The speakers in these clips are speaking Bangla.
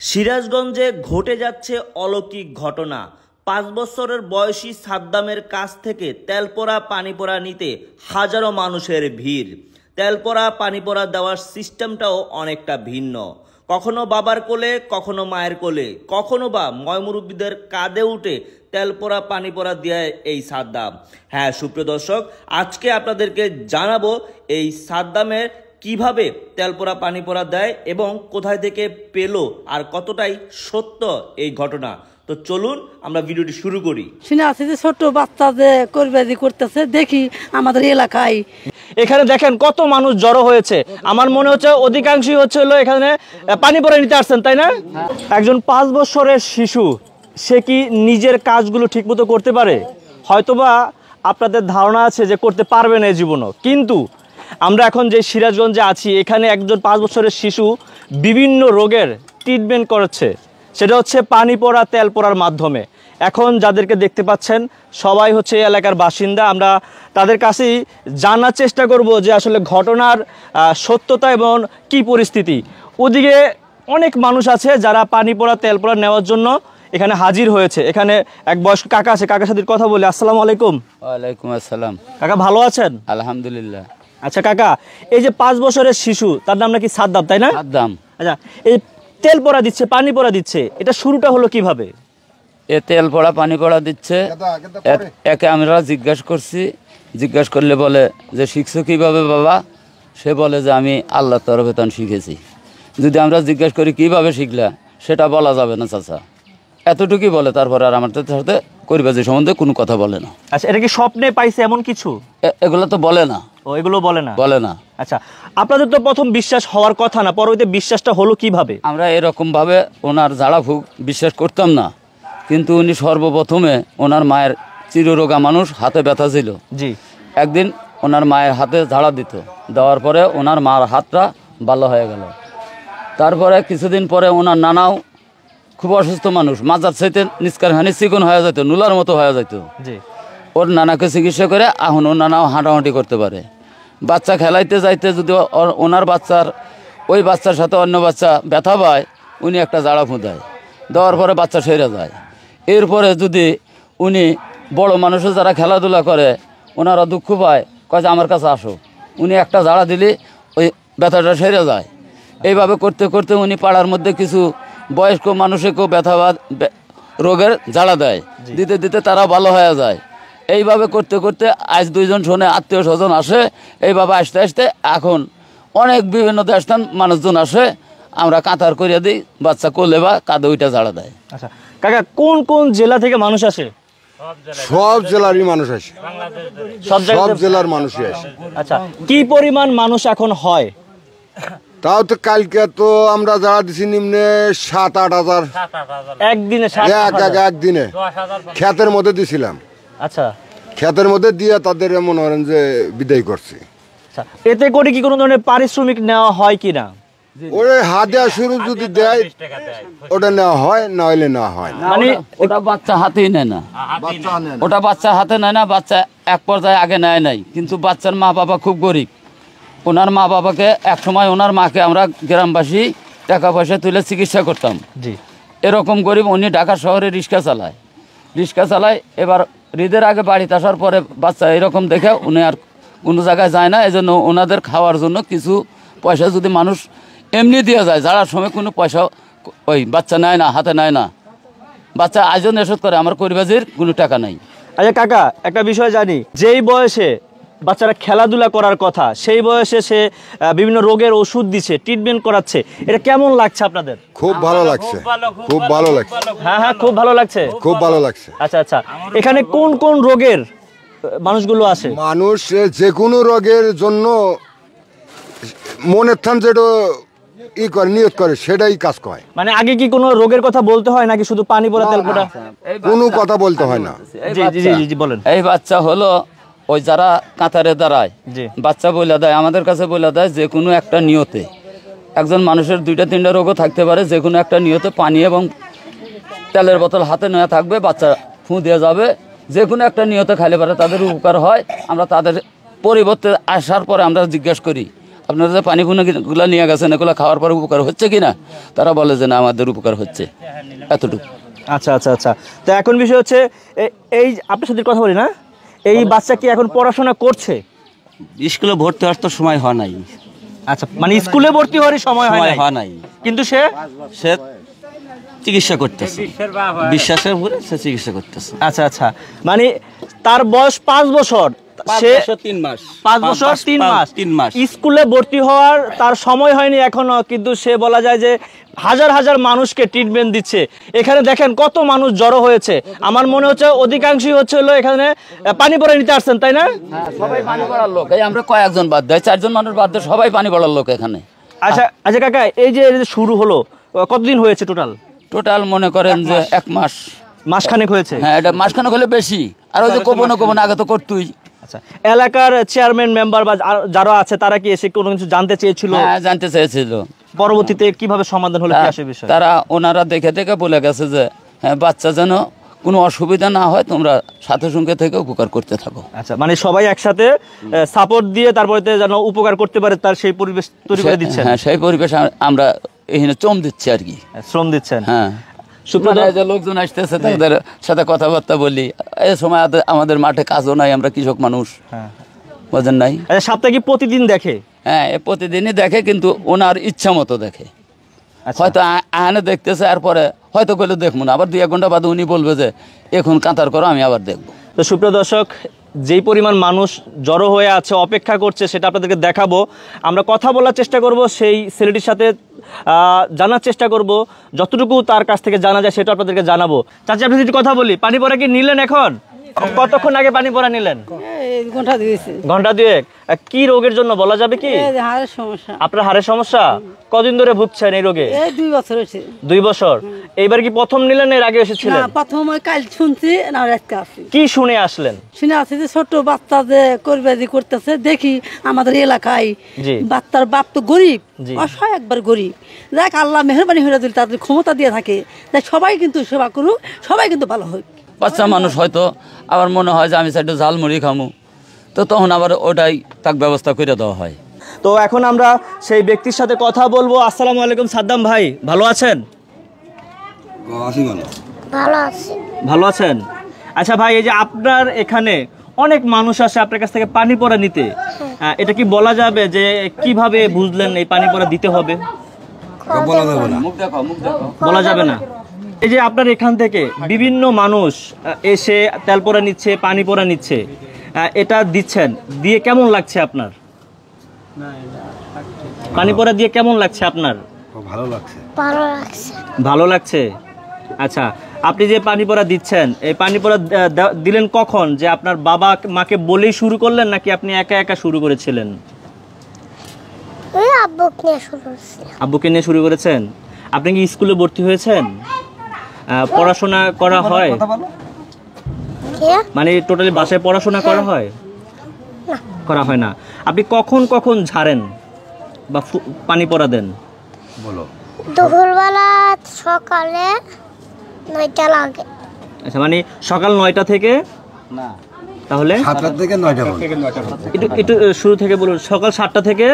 সিরাজগঞ্জে ঘটে যাচ্ছে অলৌকিক ঘটনা। 5 বছরের বয়সী সাদ্দামের কাছ থেকে তেলপোড়া পানিপোড়া নিতে হাজারো মানুষের ভিড়। তেলপোড়া পানিপোড়া দেওয়ার সিস্টেমটাও অনেকটা ভিন্ন, কখনো বাবার কোলে, কখনো মায়ের কোলে, কখনো বা ময়মুরব্বীদের কাঁধে উঠে তেলপোড়া পানিপোড়া দেয় এই সাদ্দাম। হ্যাঁ সুপ্রিয় দর্শক, আজকে আপনাদেরকে জানাবো এই সাদ্দামের কিভাবে তেলপোড়া পানিপোড়া দেয় এবং কোথায় থেকে পেলো আর কতটাই সত্য এই ঘটনা। তো চলুন আমরা ভিডিওটি শুরু করি। শুনে আছে যে ছোট বাচ্চা যে করবাজি করতেছে, দেখি আমাদের এলাকায় এখানে দেখেন কত মানুষ জড়ো হয়েছে। আমার মনে হচ্ছে অধিকাংশই হচ্ছে হলো এখানে পানি পড়ে নিতে আসছেন, তাই না? একজন 5 বছরের শিশু, সে কি নিজের কাজগুলো ঠিকমতো করতে পারে? হয়তোবা আপনাদের ধারণা আছে যে করতে পারবে না এই জীবনও, কিন্তু আমরা এখন যে সিরাজগঞ্জে আছি, এখানে একজন 5 বছরের শিশু বিভিন্ন রোগের ট্রিটমেন্ট করেছে, সেটা হচ্ছে পানি পড়া তেল পড়ার মাধ্যমে। এখন যাদেরকে দেখতে পাচ্ছেন সবাই হচ্ছে এই এলাকার বাসিন্দা। আমরা তাদের কাছেই জানার চেষ্টা করব যে আসলে ঘটনার সত্যতা এবং কি পরিস্থিতি। ওদিকে অনেক মানুষ আছে যারা পানি পড়া তেল পড়া নেওয়ার জন্য এখানে হাজির হয়েছে। এখানে এক বয়স্ক কাকা আছে, কাকার সাথে কথা বলি। আসসালামু আলাইকুম। ওয়ালাইকুম আসসালাম। কাকা ভালো আছেন? আলহামদুলিল্লাহ। আচ্ছা কাকা, এই যে 5 বছরের শিশু, তার নাম নাকি সাদ্দাম, তাই না? সাদ্দাম। আচ্ছা, এই তেল পড়া দিচ্ছে, পানি পড়া দিচ্ছে, এটা শুরুটা হলো কিভাবে? এ তেল পড়া পানি পড়া দিচ্ছে। একে আমরা জিজ্ঞাসা করলে বলে যে শিখছো কিভাবে বাবা? সে বলে যে আমি আল্লাহর তরফে তান শিখেছি। যদি আমরা জিজ্ঞাসা করি কিভাবে শিখলা, সেটা বলা যাবে না চাচা, এতটুকুই বলে। তারপরে আর আমাদের সাথে করিবাজি সম্বন্ধে কোনো কথা বলে না। আচ্ছা, এটা কি স্বপ্নে পাইছে এমন কিছু? এগুলো তো বলে না। ও, এগুলো বলে না? বলে না। আচ্ছা, আপনাদের তো প্রথম বিশ্বাস হওয়ার কথা না, পরবর্তীতে বিশ্বাসটা হলো কিভাবে? আমরা এরকম ভাবে ওনার ঝাড়া ফুঁক বিশ্বাস করতাম না, কিন্তু উনি সর্বপ্রথমে ওনার মায়ের চিররোগা মানুষ, হাতে ব্যথা ছিল। জি। একদিন ওনার মায়ের হাতে ঝাড়া দিত, দেওয়ার পরে ওনার মার হাতটা ভালো হয়ে গেল। তারপরে কিছুদিন পরে ওনার নানাও খুব অসুস্থ মানুষ, মাজার চাইতে নিষ্কারখানি চিকন হয়ে যেত, নুলার মতো হয়ে যেত। জি। ওর নানাকে চিকিৎসা করে এখন ওর নানাও হাঁটাহাঁটি করতে পারে। বাচ্চা খেলাইতে যাইতে যদি ওনার ওই বাচ্চার সাথে অন্য বাচ্চা ব্যথা পায়, উনি একটা জাড়া ফুঁদায়, দেওয়ার পরে বাচ্চা সেরে যায়। এরপরে যদি উনি বড় মানুষের যারা খেলাধুলা করে, ওনারা দুঃখ পায়, কয় যে আমার কাছে আসো, উনি একটা জাড়া দিলে ওই ব্যথাটা সেরে যায়। এইভাবে করতে করতে উনি পাড়ার মধ্যে কিছু বয়স্ক মানুষকেও ব্যথা বা রোগের জাড়া দেয়, দিতে দিতে তারা ভালো হয়ে যায়। এইভাবে করতে করতে আজ 2 জন শোনে আত্মীয় স্বজন আসে। এইভাবে আসতে আসতে এখন অনেক বিভিন্ন দেশস্থান মানুষজন আসে, আমরা কাতার করিয়া দিই, বাচ্চা কোলে বা কাঁধে ওইটা জাড়া দেয়। আচ্ছা কাকা, কোন কোন জেলা থেকে মানুষ আসে? সব জেলারই মানুষ আসে, সব জেলার মানুষই আসে। আচ্ছা, কি পরিমাণ মানুষ এখন হয়? তাও তো কালকে তো আমরা যারা দিছি নিম্নে 7-8 হাজার একদিনে। একদিনে ক্ষেতের মধ্যে দিছিলাম। আচ্ছা, ক্ষেতের মধ্যে দিয়ে তাদের মনে করেন যে বিদায় করছি। এতে করে কি কোনো ধরনের পারিশ্রমিক নেওয়া হয় কি না? ওরে হাতে শুরু যদি দেয় ওটা নেওয়া হয়, না হইলে নেওয়া হয় না। মানে ওটা বাচ্চা হাতেই নেয় না, ওটা বাচ্চা হাতে নেয় না। বাচ্চা এক পর্যায়ে আগে নেয় নাই, কিন্তু বাচ্চার মা বাবা খুব গরিব। ওনার মা বাবাকে এক সময় ওনার মাকে আমরা গ্রামবাসী টাকা পয়সা তুলে চিকিৎসা করতাম। জি। এরকম গরিব উনি ঢাকা শহরে রিক্সা চালায়। এবার ঈদের আগে বাড়িতে আসার পরে বাচ্চা এরকম দেখে উনি আর কোনো জায়গায় যায় না। এই জন্য ওনাদের খাওয়ার জন্য কিছু পয়সা যদি মানুষ এমনি দিয়ে যায়, যারার সময় কোনো পয়সা ওই বাচ্চা নেয় না, হাতে নেয় না, বাচ্চা আয়োজন এসব করে, আমার পরিবারের কোনো টাকা নাই। আচ্ছা কাকা, একটা বিষয় জানি, যেই বয়সে বাচ্চারা খেলাধুলা করার কথা, সেই বয়সে সে বিভিন্ন রোগের ওষুধ দিচ্ছে, ট্রিটমেন্ট করাচ্ছে, এটা কেমন লাগছে আপনাদের? খুব ভালো লাগছে, খুব ভালো লাগছে। হ্যাঁ হ্যাঁ, খুব ভালো লাগছে, খুব ভালো লাগছে। আচ্ছা আচ্ছা, এখানে কোন কোন রোগের মানুষগুলো আসে? মানুষ যে কোনো রোগের জন্য মনের থান যেটা করে নিয়ত করে সেটাই কাজ করে। মানে আগে কি কোনো রোগের কথা বলতে হয় নাকি শুধু পানি পড়া তেল পড়া? কোনো কথা বলতে হয় না। জি জি জি জি, বলেন। এই বাচ্চা হলো ওই যারা কাতারে দাঁড়ায়, বাচ্চা বলে দেয়, আমাদের কাছে বলে দেয় যে কোনো একটা নিয়তে। একজন মানুষের 2-3টা রোগও থাকতে পারে, যে কোনো একটা নিয়তে পানি এবং তেলের বোতল হাতে নেওয়া থাকবে, বাচ্চা ফুঁ দিয়ে যাবে, যে কোনো একটা নিয়তে খাইলে পারে তাদের উপকার হয়। আমরা তাদের পরিবর্তে আসার পরে আমরা জিজ্ঞাসা করি আপনারা যে পানিগুলো নিয়ে গেছেন এগুলো খাওয়ার পর উপকার হচ্ছে কিনা, তারা বলে যে না আমাদের উপকার হচ্ছে এতটুকু। আচ্ছা আচ্ছা আচ্ছা। তো এখন বিষয় হচ্ছে এই আপনার সাথে কথা বলি না, এই বাচ্চা কি এখন পড়াশোনা করছে? স্কুলে ভর্তি হওয়ার তো সময় হয় নাই। আচ্ছা, মানে স্কুলে ভর্তি হওয়ার সময় হয় নাই, কিন্তু সে চিকিৎসা করতেছে, বিশ্বাসের উপরে সে চিকিৎসা করতেছে। আচ্ছা আচ্ছা, মানে তার বয়স 5 বছর, সে 3 মাস, 5 বছর 3 মাস স্কুলে ভর্তি হওয়ার তার সময় হয়নি এখনো, কিন্তু সে বলা যায় যে হাজার হাজার মানুষকে ট্রিটমেন্ট দিচ্ছে। এখানে দেখেন কত মানুষ জড়ো হয়েছে, আমার মনে হচ্ছে অধিকাংশই হচ্ছে হলো এখানে পানি পড়া নিতে আসছেন, তাই না? সবাই পানি পড়ার লোক, এই আমরা কয়েকজন বাদ দেয়, 4 জন মানুষ বাদ দেয়, সবাই পানি পড়ার লোক এখানে। আচ্ছা আচ্ছা কাকা, এই যে শুরু হলো কতদিন হয়েছে টোটাল মনে করেন যে 1 মাস, মাসখানেক হয়েছে? হ্যাঁ, এটা মাসখানেক হলে বেশি, আর ওই যে কোপন আগে তো করতুই। আচ্ছা, এলাকার চেয়ারম্যান মেম্বার বা যারা আছে তারা কি এসে কোনো কিছু জানতে চেয়েছিল? হ্যাঁ, জানতে চেয়েছিল। পরবর্তীতে কিভাবে সমাধান হলো কি আসে বিষয়? তারা ওনারা দেখে বলে গেছে যে হ্যাঁ, বাচ্চা যেন কোনো অসুবিধা না হয়, তোমরা সাথে সঙ্গে থেকে উপকার করতে থাকো। আচ্ছা, মানে সবাই একসাথে সাপোর্ট দিয়ে তারপরে যেন উপকার করতে পারে তার সেই পরিবেশ তৈরি করে দিচ্ছেন? হ্যাঁ, সেই পরিবেশ আমরা এখানে চম দিচ্ছি আর কি, শ্রম দিচ্ছেন। হ্যাঁ, যে লোকজন আসতেছে তাদের সাথে কথাবার্তা বলি। এই সময় আমাদের মাঠে কাজও নাই, আমরা কৃষক মানুষ, বোঝেন নাই। আচ্ছা, সপ্তাহে কি প্রতিদিন দেখে? হ্যাঁ, প্রতিদিনই দেখে, কিন্তু ওনার ইচ্ছা মতো দেখে। হয়তো আহানে দেখতেছে, আর পরে হয়তো গেলে দেখবো না, আবার 2-1 ঘন্টা বাদে উনি বলবে যে এখন কাতার করো, আমি আবার দেখবো। তো সুপ্রিয় দর্শক, যেই পরিমাণ মানুষ জড়ো হয়ে আছে, অপেক্ষা করছে, সেটা আপনাদেরকে দেখাবো। আমরা কথা বলার চেষ্টা করব সেই ছেলেটির সাথে, জানার চেষ্টা করব, যতটুকু তার কাছ থেকে জানা যায় সেটা আপনাদেরকে জানাবো। চাচা, আপনি যদি কথা বলি, পানি পড়া কি নিলেন এখন? কতক্ষণ আগে পানি পড়া নিলেন? ঘন্টা 2 কি রোগের জন্য বলা যাবে কি? হাড়ের সমস্যা। আপনার হাড়ের সমস্যা? কদিন ধরে ভুগছেন এই রোগে? 2 বছর হয়েছে। 2 বছর। এইবার কি প্রথম নিলেন, এর আগে এসেছিলেন? না, প্রথম কাল শুনছি, না আজকে আসি। কি শুনে আসলেন? শুনে আসি যে ছোট বাচ্চা যে করবেদি করতেছে, দেখি আমাদের এলাকায় বাচ্চার বাপ তো গরিব, অসহায় একবার গরিব। দেখ আল্লাহ মেহরবানি হয়ে দিল, তাদের ক্ষমতা দিয়ে থাকে, সবাই কিন্তু সেবা করুক, সবাই কিন্তু ভালো হোক। বাচ্চা মানুষ হয়তো আবার মনে হয় যে আমি সাইডে ঝালমুড়ি খামু, তো তখন আবার ওটাই তাক ব্যবস্থা করে দেওয়া হয়। তো এখন আমরা সেই ব্যক্তির সাথে কথা বলবো। আসসালামু আলাইকুম সাদ্দাম ভাই, ভালো আছেন? ভালো আছেন। আচ্ছা ভাই, এই যে আপনার এখানে অনেক মানুষ আসে আপনার কাছ থেকে পানি পড়া নিতে, এটা কি বলা যাবে যে কিভাবে বুঝলেন এই পানি পড়া দিতে হবে? বলা যাবে না। এই যে আপনার এখান থেকে বিভিন্ন মানুষ এসে তেল পোড়া নিচ্ছে, পানি পোড়া নিচ্ছে, এটা দিচ্ছেন, দিয়ে কেমন লাগছে আপনার? পানি পোড়া দিয়ে কেমন লাগছে আপনার? ভালো লাগছে। আচ্ছা, আপনি যে পানি পোড়া দিচ্ছেন, এই পানি পোড়া দিলেন কখন? যে আপনার বাবা মাকে বলেই শুরু করলেন, নাকি আপনি একা একা শুরু করেছিলেন? আব্বুকে নিয়ে শুরু করেছেন। আপনি কি স্কুলে ভর্তি হয়েছেন? পড়াশোনা করা হয়? মানে টোটালি বাসায় পড়াশোনা করা হয়? করা হয় না। আপনি কখন কখন ঝাড়েন বা পানি পড়া দেন? বলো। দুপুরবেলা সকালে 9টা লাগে। আচ্ছা, মানে সকাল 9টা থেকে? না, তাহলে 7টা থেকে 9টা পর্যন্ত। একটু শুরু থেকে বলুন। সকাল 7টা থেকে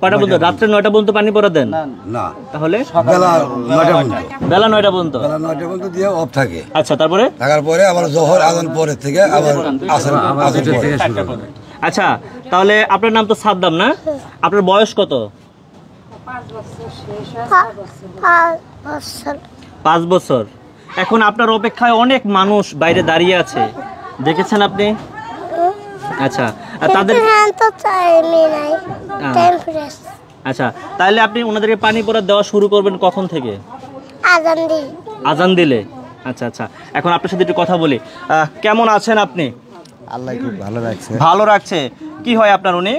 কয়টা পর্যন্ত? রাত্রে 9টা পর্যন্ত পানি পড়া দেন? না, তাহলে বেলা 9টা পর্যন্ত। বেলা 9টা পর্যন্ত? বেলা 9টা পর্যন্ত দিয়ে অফ থাকে। আচ্ছা, তারপরে থাকার পরে আবার জোহর আজান পরে থেকে আবার আসর থেকে শুরু হবে। আচ্ছা, তাহলে আপনার নাম তো সাদ্দাম না? আপনার বয়স কত? 5 বছর। এখন আপনার অপেক্ষায় অনেক মানুষ বাইরে দাঁড়িয়ে আছে, দেখেছেন আপনি? আচ্ছা, তাদের আচ্ছা, তাহলে আপনি ওনাদেরকে পানি পড়া দেওয়া শুরু করবেন কখন থেকে? আজান দিলে। আচ্ছা আচ্ছা, এখন আপনার সাথে একটু কথা বলি। কেমন আছেন আপনি? আল্লাহ খুব ভালো রাখছে। ভালো রাখছে। কি হয় আপনার? উনি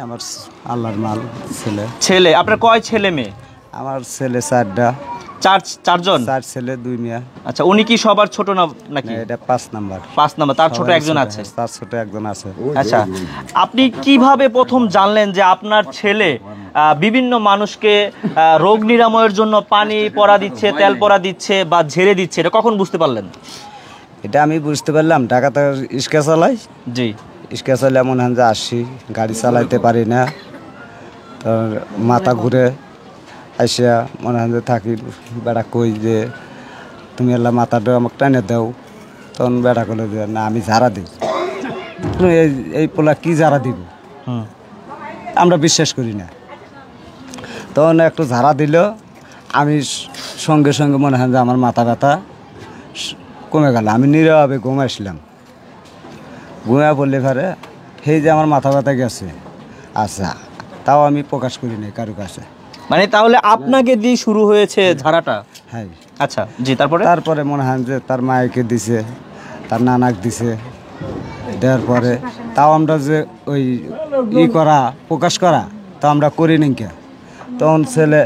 আমার আল্লাহর মাল ছেলে। ছেলে? আপনার কয় ছেলে মেয়ে? আমার ছেলে 4টা। চারজন? 4 ছেলে 2 মেয়ে। আচ্ছা, উনি কি সবার ছোট না নাকি? এটা 5 নাম্বার। 5 নাম্বার। তার ছোট একজন আছে? তার ছোট একজন আছে। আচ্ছা, আপনি কিভাবে প্রথম জানলেন যে আপনার ছেলে বিভিন্ন মানুষকে রোগ নিরাময়ের জন্য পানি পড়া দিচ্ছে, তেল পড়া দিচ্ছে বা ঝেড়ে দিচ্ছে, এটা কখন বুঝতে পারলেন? এটা আমি বুঝতে পারলাম ঢাকাতে রিক্সা চালাই। জি। রিক্সা চালাই, এমন হয় যে আসি, গাড়ি চালাইতে পারি না, তোর মাথা ঘুরে আইসা মনে হয় যে থাকি বেড়া কই যে তুমি এলা মাথাটা আমাকে টানে দাও, তখন বেড়া করলে যে না আমি ঝাড়া দিই। এই পোলা কি ঝাড়া দিব, আমরা বিশ্বাস করি না। তখন একটু ঝাড়া দিল, আমি সঙ্গে সঙ্গে মনে হয় যে আমার মাথা ব্যথা কমে গেল। আমি নীরবে ঘুমাইছিলাম, ঘুমিয়ে পড়লে ঘরে সেই যে আমার মাথা ব্যথা গেছে। আচ্ছা, তাও আমি প্রকাশ করি নাই কারো কাছে। মানে তাহলে আপনাকে দিয়ে শুরু হয়েছে ঝাড়াটা? হ্যাঁ। আচ্ছা জি, তারপরে মনে হয় যে তার মায়েকে দিছে, তার নানাক দিছে, দেওয়ার পরে তাও আমরা যে ওই করা প্রকাশ করা তা আমরা করি নি কে। তখন ছেলে,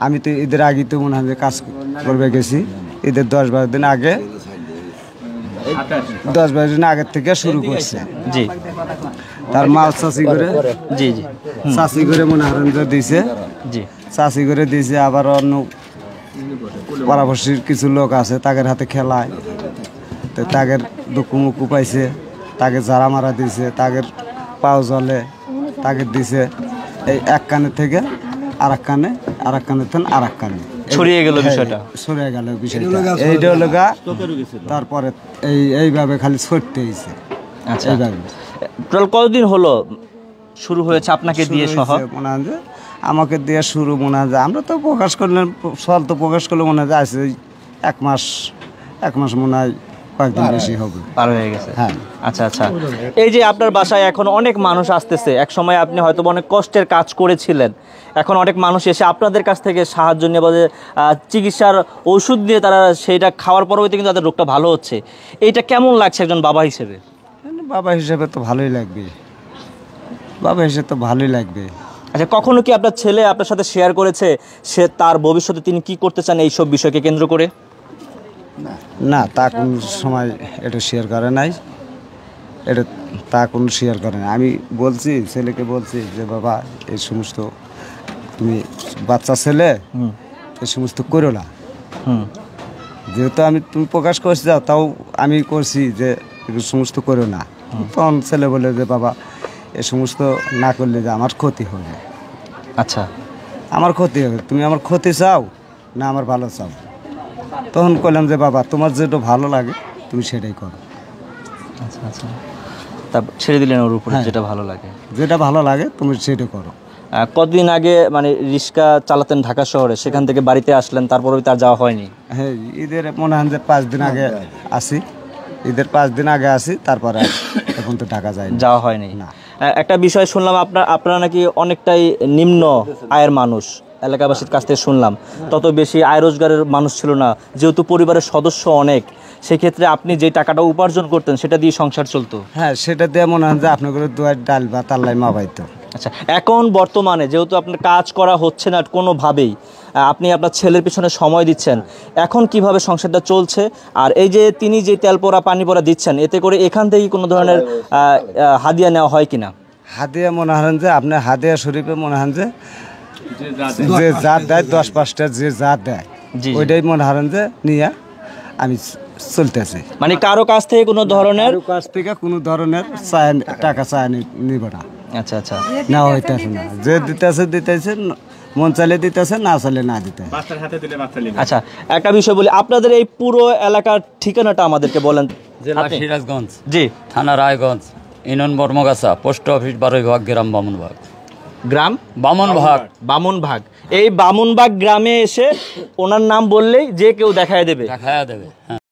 আমি তো ঈদের আগে তো মনে হয় যে কাজ করবে গেছি, ঈদের 10-12 দিন আগে, 10-12 দিন আগের থেকে শুরু করছে। জি। তার মা চাষি করে, জি জি, চাষি করে মনে হয় যে দিছে। জি, চাষি করে দিয়েছে। আবার অন্য পাড়াপড়শির কিছু লোক আছে, তাদের হাতে খেলায়, তো তাদের দুঃখ মুখ পাইছে, তাকে ঝাড়া মারা দিছে, তাদের পাও জলে তাকে দিছে। এই এক কানের থেকে আর এক কানে, আর এক কানের থেকে আর এক কানে ছড়িয়ে গেল বিষয়টা। ছড়িয়ে গেল বিষয়টা। এইটা হলো গা। তারপরে এইভাবে খালি ছড়তে হয়েছে। আচ্ছা, এইভাবে টোটাল কতদিন হলো শুরু হয়েছে আপনাকে দিয়ে সহ? মনে হয় যে আমাকে দিয়ে শুরু, মনে হয় যে আমরা তো প্রকাশ করলেন, সল তো প্রকাশ করলে মনে হয় যে আছে 1 মাস মনে হয় কয়েকদিন বেশি হবে, পার হয়ে গেছে। হ্যাঁ। আচ্ছা আচ্ছা, এই যে আপনার বাসায় এখন অনেক মানুষ আসতেছে, এক সময় আপনি হয়তো অনেক কষ্টের কাজ করেছিলেন, এখন অনেক মানুষ এসে আপনাদের কাছ থেকে সাহায্য নিয়ে বলে চিকিৎসার ওষুধ দিয়ে তারা সেইটা খাওয়ার পরবর্তী কিন্তু তাদের রোগটা ভালো হচ্ছে। এইটা কেমন লাগছে একজন বাবা হিসেবে? বাবা হিসেবে তো ভালোই লাগবে, বাবা হিসেবে তো ভালোই লাগবে। আচ্ছা, কখনো কি আপনার ছেলে আপনার সাথে শেয়ার করেছে সে তার ভবিষ্যতে তিনি কি করতে চান এইসব বিষয়কে কেন্দ্র করে? না, তা কোন সময় এটা শেয়ার করে নাই, এটা তা কোনো শেয়ার করে নাই। আমি বলছি, ছেলেকে বলছি যে বাবা এই সমস্ত তুমি বাচ্চা ছেলে এই সমস্ত করো না, যেহেতু তুমি প্রকাশ করছি যাও, তাও আমি করছি যে এই সমস্ত করো না। তখন ছেলে বলে যে বাবা এই সমস্ত না করলে যে আমার ক্ষতি হবে। আচ্ছা, আমার ক্ষতি হবে, তুমি আমার ক্ষতি চাও না আমার ভালো চাও? তখন বললাম যে বাবা তোমার যেটা ভালো লাগে তুমি সেটাই করো। আচ্ছা আচ্ছা, তা ছেড়ে দিলেন ওর উপরে? যেটা ভালো লাগে, যেটা ভালো লাগে তুমি সেটা করো। কতদিন আগে মানে রিক্সা চালাতেন ঢাকা শহরে, সেখান থেকে বাড়িতে আসলেন, তারপরে তার যাওয়া হয়নি? হ্যাঁ, ঈদের মনে হয় যে 5 দিন আগে আসি, ঈদের 5 দিন আগে আসি, তারপরে এখন তো ঢাকা যাওয়া হয়নি। না, একটা বিষয় শুনলাম আপনারা নাকি অনেকটাই নিম্ন আয়ের মানুষ, এলাকাবাসীর কাছ থেকে শুনলাম তত বেশি আয় রোজগারের মানুষ ছিল না, যেহেতু পরিবারের সদস্য অনেক, সেক্ষেত্রে আপনি যে টাকাটা উপার্জন করতেন সেটা দিয়ে সংসার চলতো? হ্যাঁ, সেটা দিয়ে মনে হয় যে আপনাদের দুয়ার ডাল বা তাল্লাই মা পাইতো। আচ্ছা, এখন বর্তমানে যেহেতু আপনার কাজ করা হচ্ছে না কোনোভাবেই, আপনি আপনার ছেলের পিছনে সময় দিচ্ছেন, এখন কিভাবে সংসারটা চলছে? আর এই যে তিনি যে তেল পোড়া পানি পোড়া দিচ্ছেন, এতে করে এখান থেকে কোনো ধরনের হাদিয়া নেওয়া হয় কিনা? হাদিয়া মনে হয় যে আপনার হাদিয়া শরীফে মনে হয় যে জাত দেয় 10-5টা, যে জাত দেয় ওইটাই মনে হয় যে নিয়ে আমি চলতেছি। মানে কারো কাছ থেকে কোনো ধরনের টাকা চায় নিব না। আচ্ছা আচ্ছা, না হইতেছে না, যে দিতেছে মন চাইলে দিতেছে, না চাইলে না দিতে। আচ্ছা, একটা বিষয় বলি, আপনাদের এই পুরো এলাকার ঠিকানাটা আমাদেরকে বলেন। জেলা সিরাজগঞ্জ, জি, থানা রায়গঞ্জ, ইউনিয়ন বর্মগাছা, পোস্ট অফিস বারৈভাগ, গ্রাম বামুনভাগ। গ্রাম বামুনভাগ। বামুনভাগ। এই বামুনভাগ গ্রামে এসে ওনার নাম বললেই যে কেউ দেখায় দেবে। হ্যাঁ।